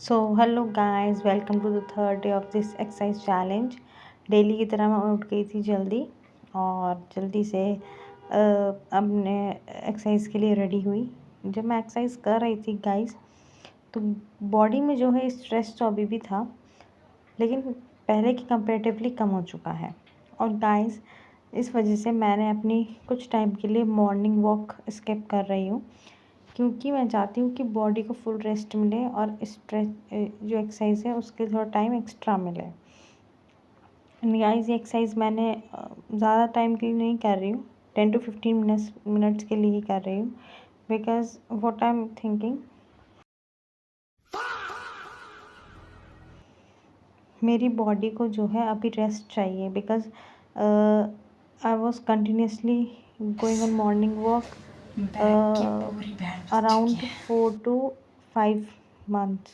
So hello guys, welcome to the third day of this exercise challenge. Daily की तरह मैं उठ गई थी जल्दी और जल्दी से अपने एक्सरसाइज के लिए रेडी हुई। जब मैं एक्सरसाइज कर रही थी गाइस, तो बॉडी में जो है स्ट्रेस तो अभी भी था, लेकिन पहले की कंपेरेटिवली कम हो चुका है। और गाइस, इस वजह से मैंने अपनी कुछ टाइम के लिए मॉर्निंग वॉक स्किप कर रही हूँ, क्योंकि मैं चाहती हूँ कि बॉडी को फुल रेस्ट मिले और स्ट्रेच जो एक्सरसाइज है उसके थोड़ा टाइम एक्स्ट्रा मिले। गाइस, ये एक्सरसाइज मैंने ज़्यादा टाइम के लिए नहीं कर रही हूँ, 10 to 15 मिनट्स के लिए ही कर रही हूँ, because what I am thinking, मेरी बॉडी को जो है अभी रेस्ट चाहिए। Because I was continuously going on morning walk bag की पूरी बैंड बज चुकी अराउंड है। 4 to 5 months,